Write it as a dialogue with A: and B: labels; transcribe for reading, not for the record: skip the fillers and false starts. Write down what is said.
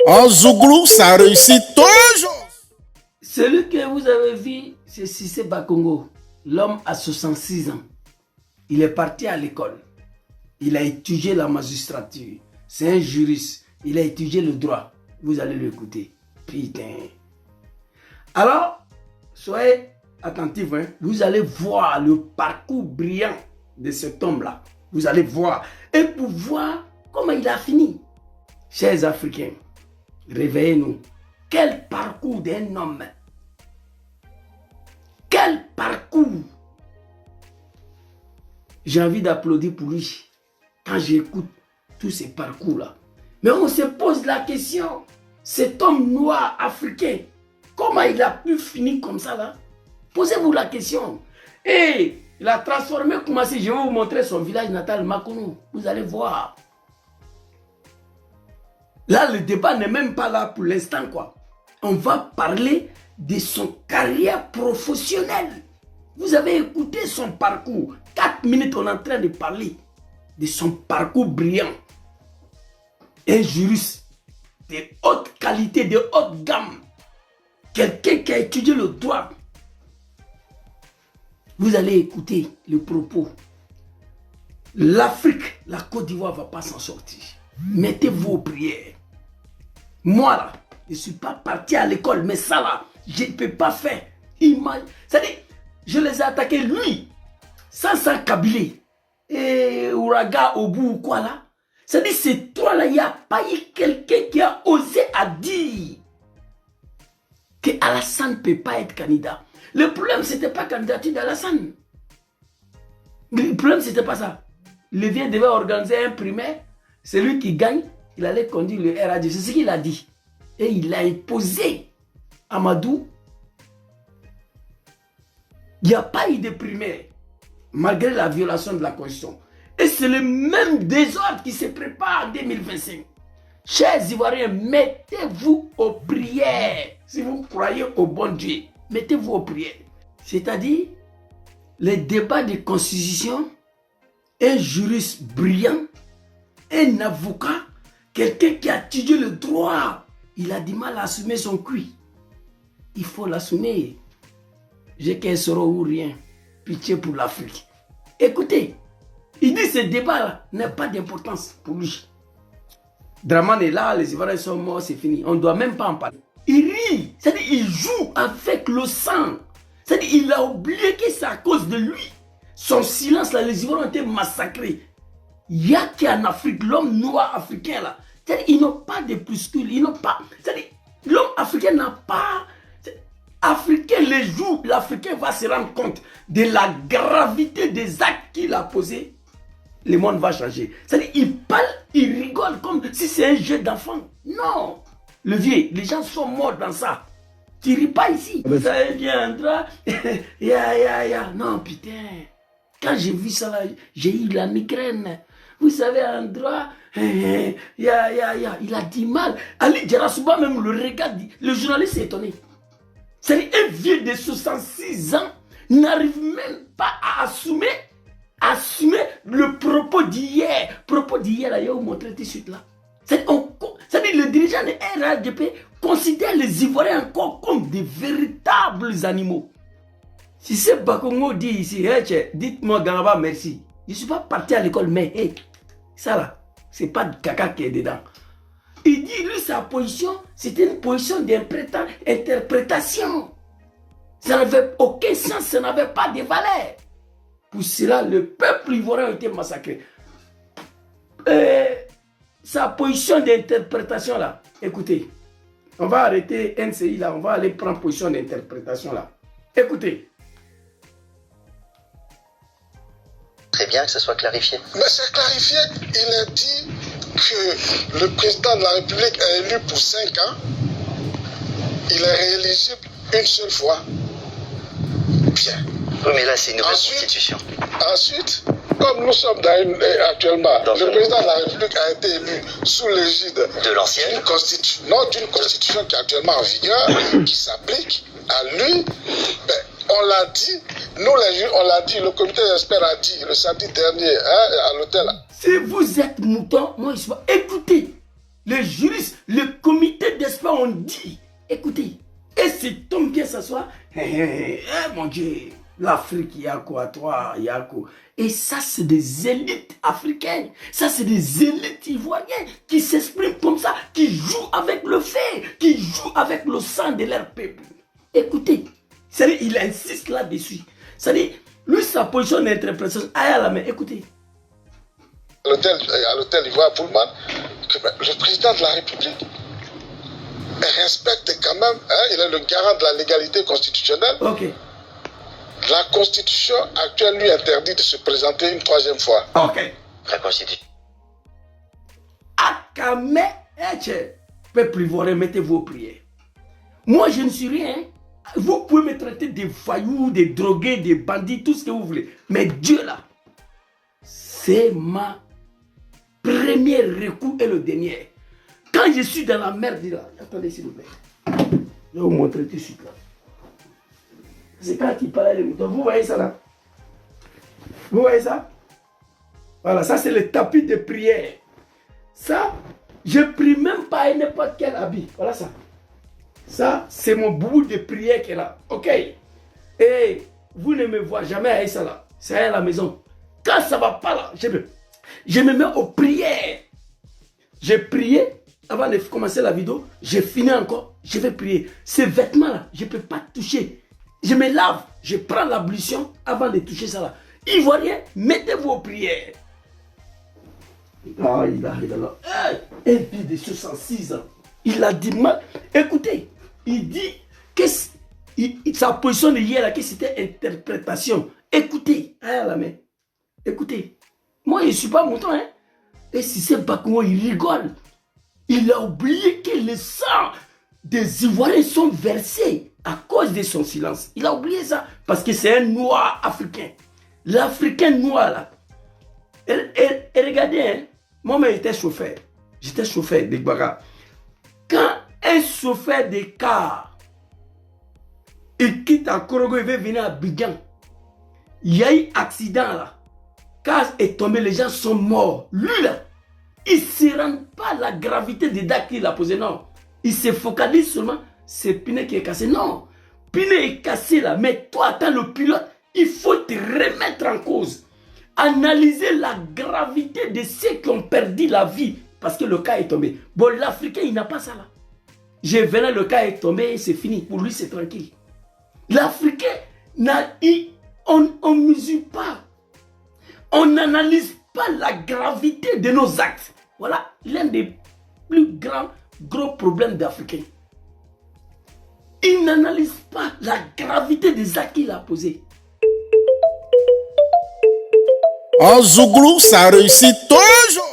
A: En Zouglou, ça réussit toujours.
B: Celui que vous avez vu, c'est Cissé Bakongo. L'homme a 66 ans. Il est parti à l'école. Il a étudié la magistrature. C'est un juriste. Il a étudié le droit. Vous allez l'écouter. Putain. Alors, soyez attentifs. Hein? Vous allez voir le parcours brillant de cet homme-là. Vous allez voir. Et pour voir comment il a fini. Chers Africains, réveillez-nous. Quel parcours d'un homme. Quel parcours. J'ai envie d'applaudir pour lui. Quand j'écoute tous ces parcours-là. Mais on se pose la question. Cet homme noir africain, comment il a pu finir comme ça là? Posez-vous la question. Et il a transformé comment si je vais vous montrer son village natal, Makono. Vous allez voir. Là, le débat n'est même pas là pour l'instant, quoi. On va parler de son carrière professionnelle. Vous avez écouté son parcours. 4 minutes, on est en train de parler de son parcours brillant. Un juriste de haute qualité, de haute gamme. Quelqu'un qui a étudié le droit. Vous allez écouter le propos. L'Afrique, la Côte d'Ivoire ne va pas s'en sortir. Mettez-vous aux prières. Moi là, je ne suis pas parti à l'école, mais ça là, je ne peux pas faire. C'est-à-dire, je les ai attaqués, lui, sans Kabylie, et Ouraga, Obu ou quoi là. C'est-à-dire, ces trois-là, il n'y a pas eu quelqu'un qui a osé à dire que Alassane ne peut pas être candidat. Le problème, ce n'était pas la candidature d'Alassane. Le problème, ce n'était pas ça. Le vieux devait organiser un primaire. Celui qui gagne, il allait conduire le RAD. C'est ce qu'il a dit. Et il a imposé Amadou. Il n'y a pas eu de primaire, malgré la violation de la Constitution. Et c'est le même désordre qui se prépare en 2025. Chers Ivoiriens, mettez-vous aux prières. Si vous croyez au bon Dieu, mettez-vous aux prières. C'est-à-dire, les débats de constitution, un juriste brillant, un avocat, quelqu'un qui a étudié le droit, il a du mal à assumer son cuit. Il faut l'assumer. J'ai qu'un soro ou rien. Pitié pour l'Afrique. Écoutez, il dit que ce débat-là n'a pas d'importance pour lui. Dramane est là, les Ivoiriens sont morts, c'est fini. On ne doit même pas en parler. Il rit, c'est-à-dire il joue avec le sang. C'est-à-dire il a oublié que c'est à cause de lui. Son silence, là, les Ivoiriens ont été massacrés. Il y a qu'en Afrique, l'homme noir africain, là, c'est-à-dire ils n'ont pas de plus-culs, ils n'ont pas... C'est-à-dire l'homme africain n'a pas... Africain, les jours, l'Africain va se rendre compte de la gravité des actes qu'il a posés. Le monde va changer. C'est-à-dire, il parle, il rigole comme si c'est un jeu d'enfant. Non. Le vieux, les gens sont morts dans ça. Tu ris pas ici. Vous savez bien, Andra. Non, putain. Quand j'ai vu ça, là, j'ai eu la migraine. Vous savez, Andra, il a dit mal. Ali Djarasouba même le regarde. Le journaliste est étonné. C'est un vieux de 66 ans n'arrive même pas à assumer le propos d'hier. Propos d'hier, là, il a montré tout de suite là. C'est-à-dire le dirigeant de RADP considère les Ivoiriens encore comme des véritables animaux. Si c'est Bakongo dit ici, hey, dites-moi Gangaba merci. Je ne suis pas parti à l'école, mais hey, ça là, c'est pas de caca qui est dedans. Il dit, lui, sa position, c'était une position d'interprétation. Ça n'avait aucun sens, ça n'avait pas de valeur. Pour cela, le peuple ivoirien a été massacré. Sa position d'interprétation là, écoutez, on va arrêter NCI là, on va aller prendre position d'interprétation là. Écoutez.
C: Très bien que ce soit clarifié.
D: Mais c'est clarifié, il a dit que le président de la République est élu pour 5 ans, il est rééligible une seule fois. Bien.
C: Oui, mais là, c'est une nouvelle constitution.
D: Ensuite, comme nous sommes actuellement, le président de la République a été élu sous l'égide
C: de l'ancienne
D: constitution, non, d'une constitution qui est actuellement en vigueur, qui s'applique à lui. Ben, on l'a dit, nous les juges, on l'a dit, le comité d'experts a dit le samedi dernier à l'hôtel.
B: Si vous êtes mouton, moi je suis pas. Écoutez, les juristes, le comité fois on dit, écoutez, et c'est tombe bien s'asseoir, mon Dieu, l'Afrique, il y a quoi, toi, il y a quoi. Et ça, c'est des élites africaines, ça, c'est des élites ivoiriennes qui s'expriment comme ça, qui jouent avec le feu, qui jouent avec le sang de leur peuple. Écoutez, c'est-à-dire, il insiste là-dessus. C'est-à-dire, lui, sa position d'interprétation, à la main, écoutez.
D: À l'hôtel Ivoire Pullman, que le président de la République respecte quand même, il est le garant de la légalité constitutionnelle.
B: Ok.
D: La Constitution actuelle lui interdit de se présenter une troisième fois.
B: Ok.
C: La Constitution.
B: Akame, peuple ivoirien, mettez vos prières. Moi, je ne suis rien. Vous pouvez me traiter de voyous, de drogués, de bandits, tout ce que vous voulez. Mais Dieu là, c'est ma première recours et le dernier. Quand je suis dans la merde là, attendez s'il vous plaît. Je vais vous montrer tout de suite là. C'est quand il parlait de moutons. Vous voyez ça là? Vous voyez ça? Voilà, ça c'est le tapis de prière. Ça, je prie même pas à n'importe quel habit. Voilà ça. Ça, c'est mon bout de prière qui est là. Ok. Et vous ne me voyez jamais à ça là. C'est à la maison. Quand ça va pas là, je me mets aux prières. J'ai prié avant de commencer la vidéo. J'ai fini encore. Je vais prier. Ces vêtements là, je ne peux pas toucher. Je me lave. Je prends l'ablution avant de toucher ça là. Ivoirien, mettez vos prières. Ah, il a là. Un fils de 66 ans. Il a dit mal. Écoutez, il dit que sa position de hier là, que c'était interprétation. Écoutez, à la main. Écoutez, moi je ne suis pas mouton, hein. Et si c'est Bakumo, il rigole. Il a oublié que le sang des Ivoiriens sont versés à cause de son silence. Il a oublié ça parce que c'est un noir africain. L'Africain noir là. Et regardez, hein, moi j'étais chauffeur. J'étais chauffeur de Gbara. Quand un chauffeur de car il quitte à Korogo, il veut venir à Abidjan, il y a eu accident là. Car est tombé, les gens sont morts. Lui là, il ne se rend pas la gravité des dégâts qu'il a posé. Non. Il se focalise seulement, c'est Pinet qui est cassé. Non. Pinet est cassé là. Mais toi, attends le pilote, il faut te remettre en cause. Analyser la gravité de ceux qui ont perdu la vie parce que le cas est tombé. Bon, l'Africain, il n'a pas ça là. Je venais, le cas est tombé, c'est fini. Pour lui, c'est tranquille. L'Africain, on ne mesure pas. On n'analyse pas la gravité de nos actes. Voilà l'un des plus gros problèmes d'Africains. Il n'analyse pas la gravité des actes qu'il a posés.
A: En Zouglou, ça réussit toujours.